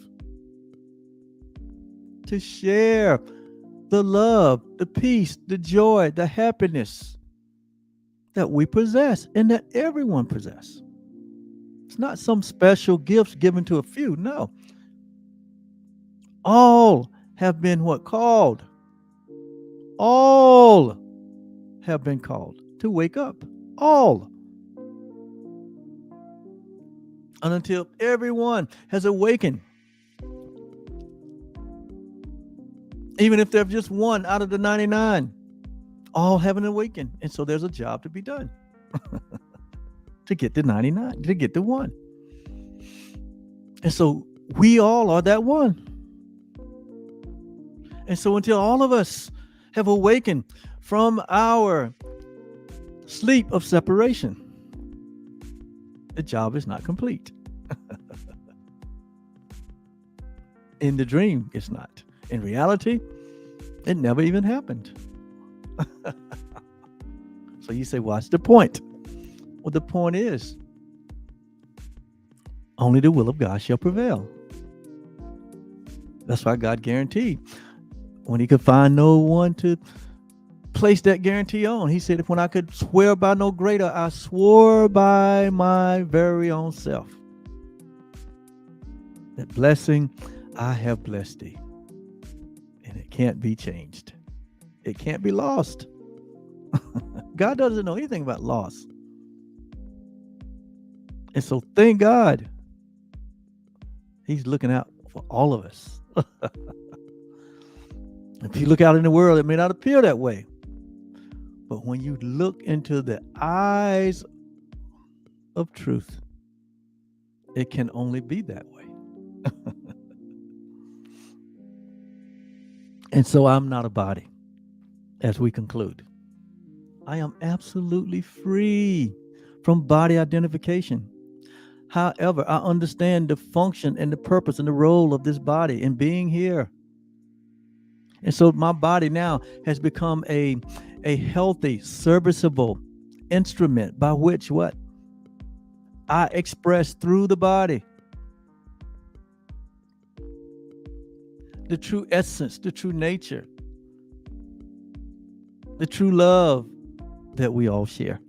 to share the love, the peace, the joy, the happiness that we possess and that everyone possesses. It's not some special gifts given to a few. No. All have been called? All have been called to wake up. All. And until everyone has awakened, even if there's just one out of the 99, all haven't awakened. And so there's a job to be done to get the 99, to get the one. And so we all are that one. And so until all of us have awakened from our sleep of separation. The job is not complete. In the dream, it's not. In reality, it never even happened. So you say, what's the point? Well, the point is, only the will of God shall prevail. That's why God guaranteed. When he could find no one to place that guarantee on, he said, if when I could swear by no greater, I swore by my very own self. That blessing, I have blessed thee. And it can't be changed. It can't be lost. God doesn't know anything about loss. And so thank God, he's looking out for all of us. If you look out in the world, it may not appear that way. But when you look into the eyes of truth, it can only be that way. And so I'm not a body, as we conclude. I am absolutely free from body identification. However, I understand the function and the purpose and the role of this body in being here. And so my body now has become a healthy, serviceable instrument by which what? I express through the body the true essence, the true nature, the true love that we all share.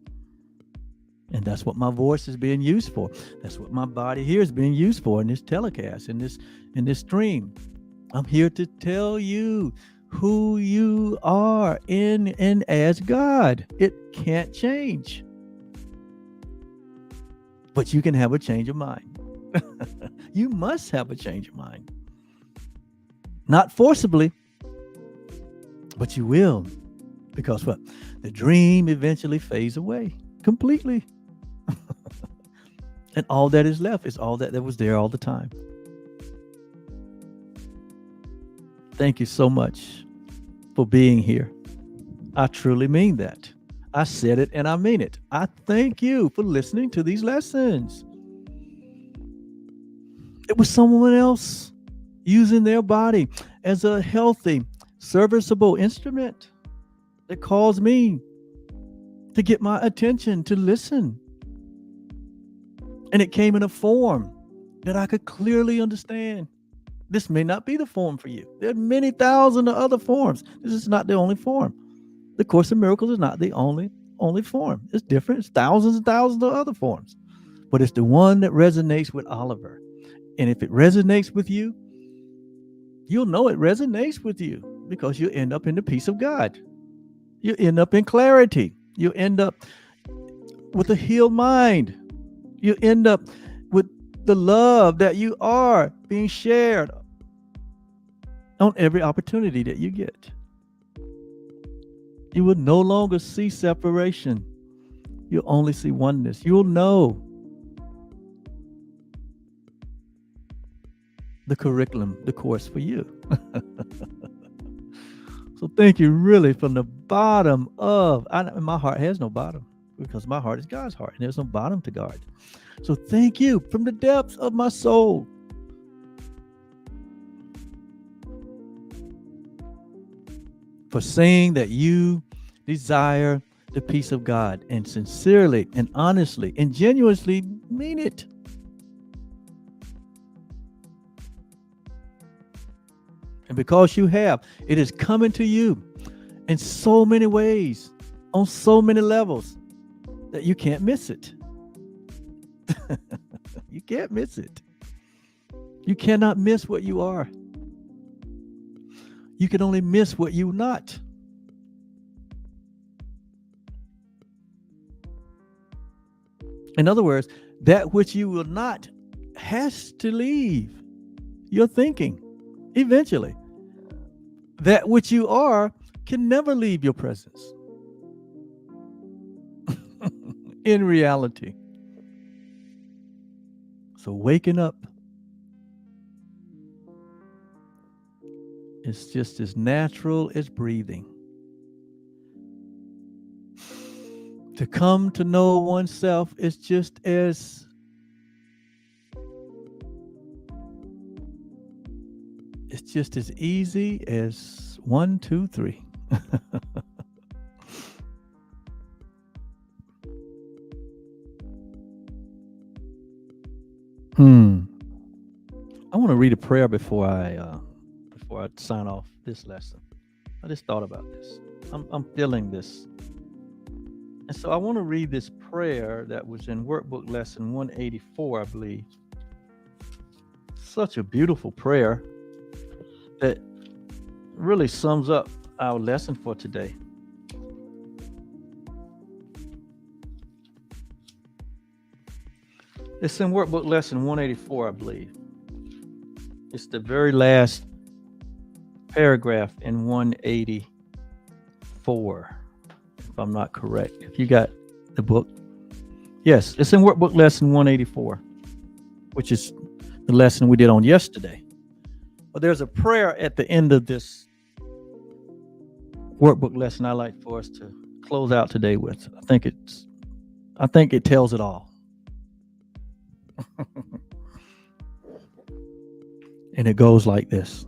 And that's what my voice is being used for. That's what my body here is being used for in this telecast, in this stream. I'm here to tell you who you are in and as God. It can't change. But you can have a change of mind. You must have a change of mind. Not forcibly, but you will. Because what? The dream eventually fades away completely. And all that is left is all that was there all the time. Thank you so much for being here. I truly mean that. I said it and I mean it. I thank you for listening to these lessons. It was someone else using their body as a healthy, serviceable instrument that caused me to get my attention, to listen. And it came in a form that I could clearly understand. This may not be the form for you. There are many thousands of other forms. This is not the only form. The Course in Miracles is not the only form. It's different. It's thousands and thousands of other forms. But it's the one that resonates with Oliver. And if it resonates with you, you'll know it resonates with you because you end up in the peace of God. You end up in clarity. You end up with a healed mind. You end up with the love that you are being shared on every opportunity that you get. You will no longer see separation. You'll only see oneness. You'll know the curriculum, the course for you. So thank you really from the bottom of, my heart has no bottom because my heart is God's heart and there's no bottom to God. So thank you from the depths of my soul. For saying that you desire the peace of God and sincerely and honestly and genuinely mean it. And because you have, it is coming to you in so many ways, on so many levels, that you can't miss it. You can't miss it. You cannot miss what you are. You can only miss what you're not. In other words, that which you will not has to leave your thinking eventually. That which you are can never leave your presence. In reality. So waking up is just as natural as breathing. To come to know oneself is just as easy as 1, 2, 3. I want to read a prayer before I sign off this lesson. I just thought about this. I'm feeling this. And so I want to read this prayer that was in Workbook Lesson 184, I believe. Such a beautiful prayer that really sums up our lesson for today. It's in Workbook Lesson 184, I believe. It's the very last paragraph in 184, if I'm not correct. If you got the book. Yes, it's in Workbook Lesson 184, which is the lesson we did on yesterday. But there's a prayer at the end of this workbook lesson I like for us to close out today with. I think it tells it all. And it goes like this.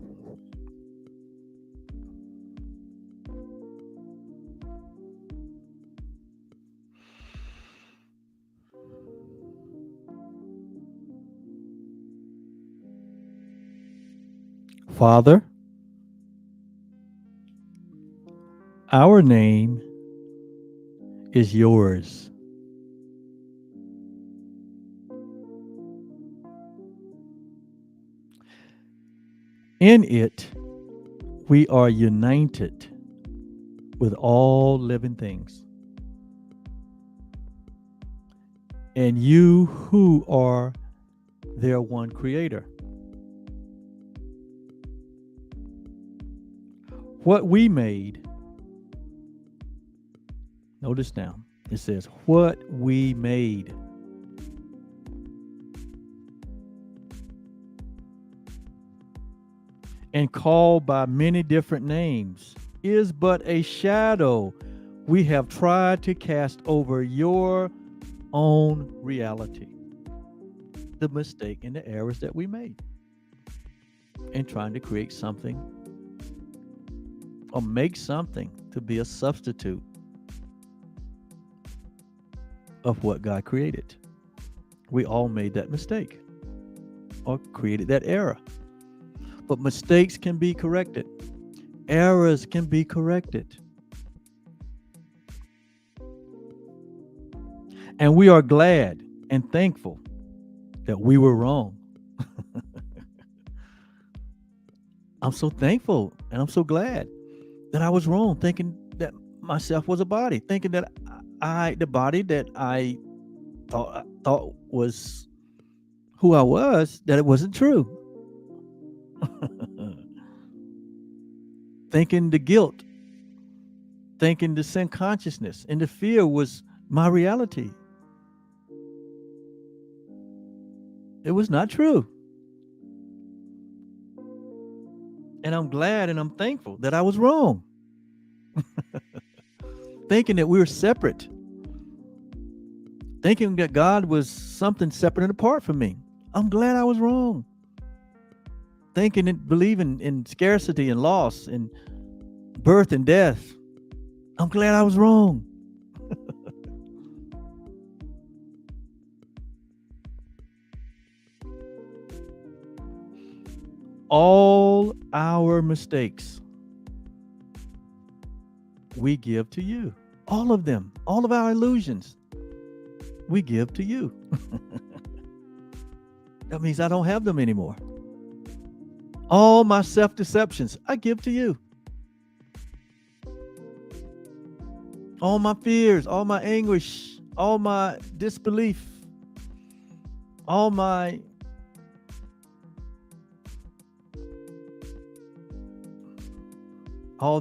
Father, our name is yours. In it, we are united with all living things. And you who are their one creator. What we made, notice now, it says, what we made. And called by many different names is but a shadow we have tried to cast over your own reality. The mistake and the errors that we made in trying to create something or make something to be a substitute of what God created. We all made that mistake or created that error. But mistakes can be corrected. Errors can be corrected. And we are glad and thankful that we were wrong. I'm so thankful and I'm so glad that I was wrong, thinking that myself was a body, thinking that the body that I thought was who I was, that it wasn't true. Thinking the guilt, thinking the sin consciousness and the fear was my reality. It was not true. And I'm glad and I'm thankful that I was wrong. Thinking that we were separate. Thinking that God was something separate and apart from me. I'm glad I was wrong. Thinking and believing in scarcity and loss and birth and death. I'm glad I was wrong. All our mistakes we give to you. All of them. All of our illusions we give to you. That means I don't have them anymore. All my self-deceptions, I give to you. All my fears, all my anguish, all my disbelief, all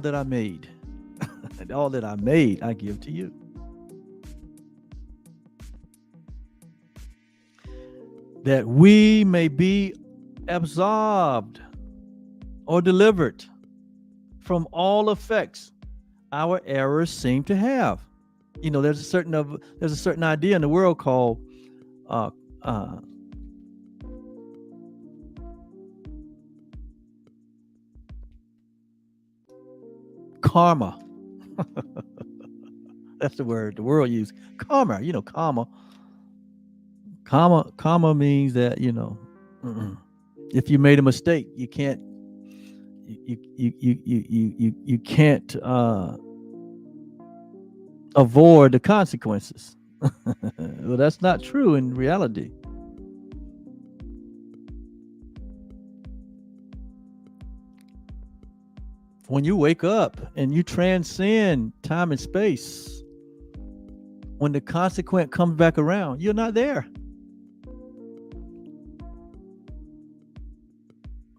that I made, all that I made, I give to you. That we may be absolved or delivered from all effects our errors seem to have. There's a certain idea in the world called uh, uh, karma. That's the word the world uses. Karma. Karma. Karma means that if you made a mistake, you can't you can't avoid the consequences. Well, that's not true in reality. When you wake up and you transcend time and space, when the consequent comes back around, you're not there.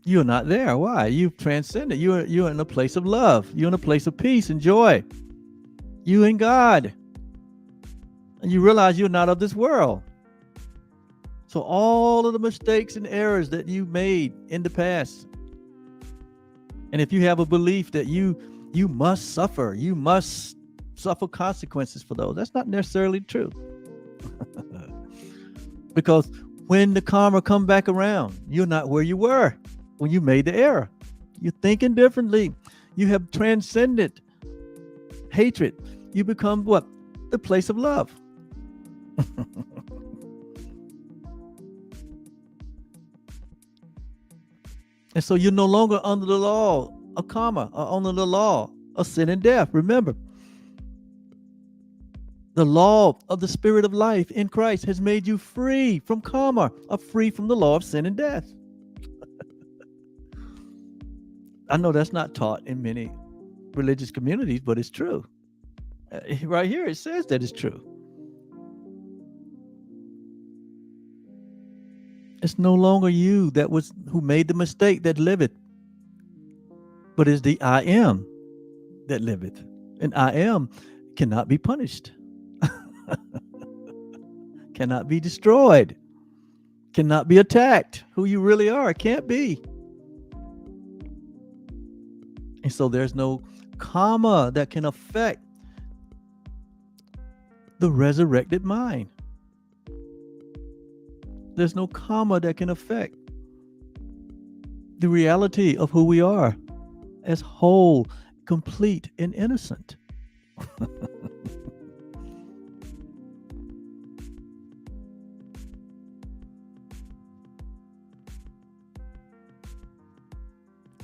You're not there. Why? You've transcended. You're in a place of love. You're in a place of peace and joy. You and God. And you realize you're not of this world. So all of the mistakes and errors that you made in the past, and if you have a belief that you must suffer consequences for those, that's not necessarily true. Because when the karma come back around, you're not where you were when you made the error. You're thinking differently. You have transcended hatred. You become what? The place of love. And so you're no longer under the law of karma or under the law of sin and death. Remember, the law of the spirit of life in Christ has made you free from karma, or free from the law of sin and death. I know that's not taught in many religious communities, but it's true. Right here it says that it's true. It's no longer you who made the mistake that liveth, but it's the I am that liveth. And I am cannot be punished, cannot be destroyed, cannot be attacked. Who you really are can't be. And so there's no karma that can affect the resurrected mind. There's no karma that can affect the reality of who we are as whole, complete, and innocent.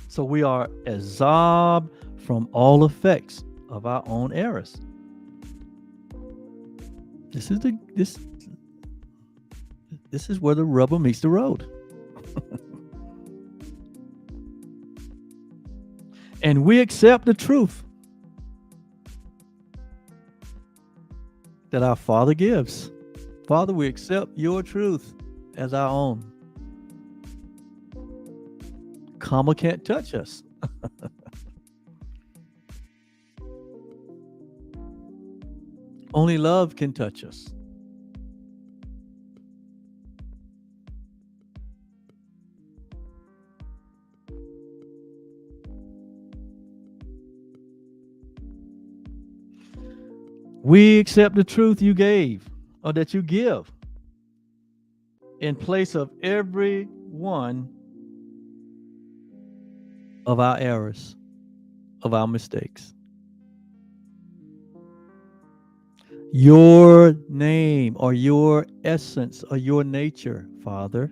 So we are absolved from all effects of our own errors. This is where the rubber meets the road. And we accept the truth that our Father gives. Father, we accept your truth as our own. Karma can't touch us. Only love can touch us. We accept the truth you gave, or that you give, in place of every one of our errors, of our mistakes. Your name, or your essence, or your nature, Father,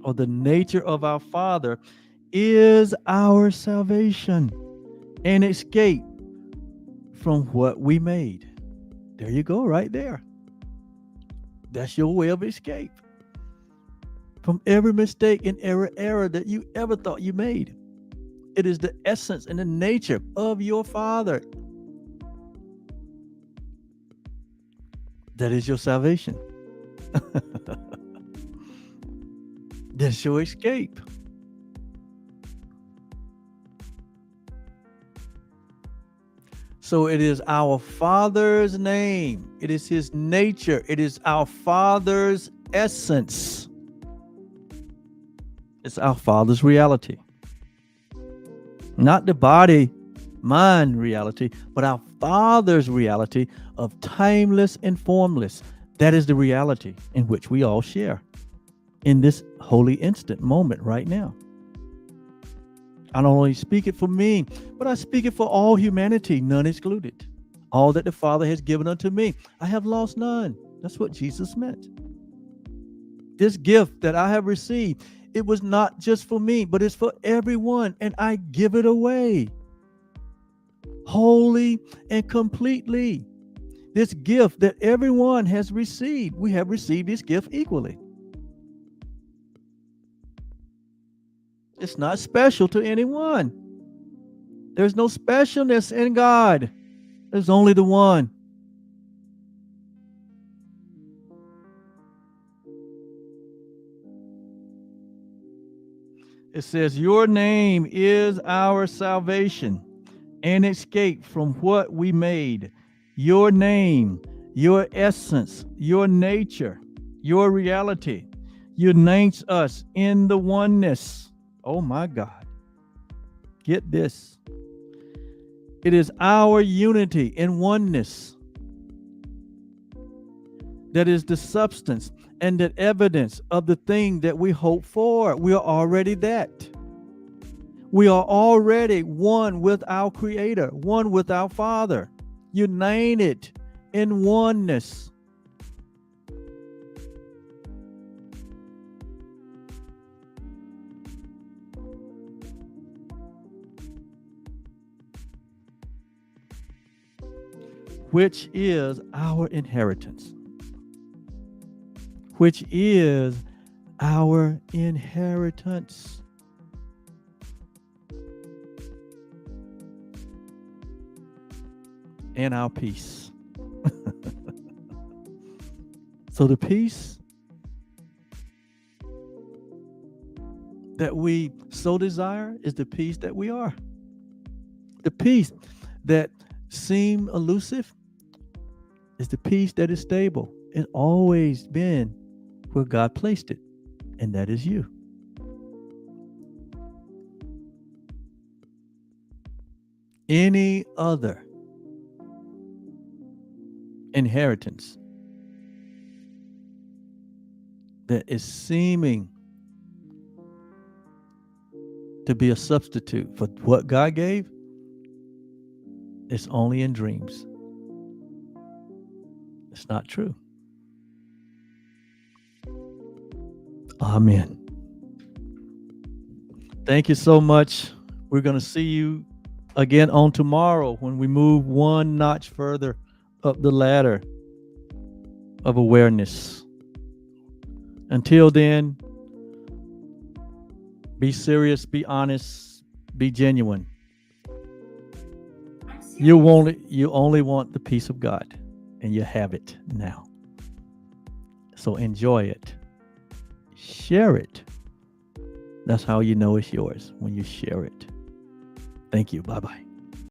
or the nature of our Father, is our salvation and escape from what we made. There you go, right there. That's your way of escape from every mistake and every error that you ever thought you made. It is the essence and the nature of your Father. That is your salvation. That's your escape. So it is our Father's name. It is his nature. It is our Father's essence. It's our Father's reality. Not the body mine reality, but our Father's reality of timeless and formless. That is the reality in which we all share in this holy instant moment right now. I don't only speak it for me, but I speak it for all humanity, none excluded. All that the Father has given unto me, I have lost none. That's what Jesus meant. This gift that I have received, it was not just for me, but it's for everyone, and I give it away wholly and completely. This gift that everyone has received, we have received this gift equally. It's not special to anyone. There's no specialness in God. There's only the one. It says, your name is our salvation and escape from what we made. Your name, your essence, your nature, your reality unites us in the oneness. Oh my God. Get this. It is our unity in oneness that is the substance and the evidence of the thing that we hope for. We are already that. We are already one with our Creator, one with our Father, united in oneness. Which is our inheritance. Which is our inheritance. And our peace. So the peace that we so desire is the peace that we are. The peace that seems elusive is the peace that is stable. It's always been where God placed it, and that is you. Any other inheritance that is seeming to be a substitute for what God gave, it's only in dreams. It's not true. Amen. Thank you so much. We're going to see you again on tomorrow when we move one notch further up the ladder of awareness. Until then, be serious, be honest, be genuine. You only want the peace of God, and you have it now. So enjoy it. Share it. That's how you know it's yours, when you share it. Thank you. Bye-bye.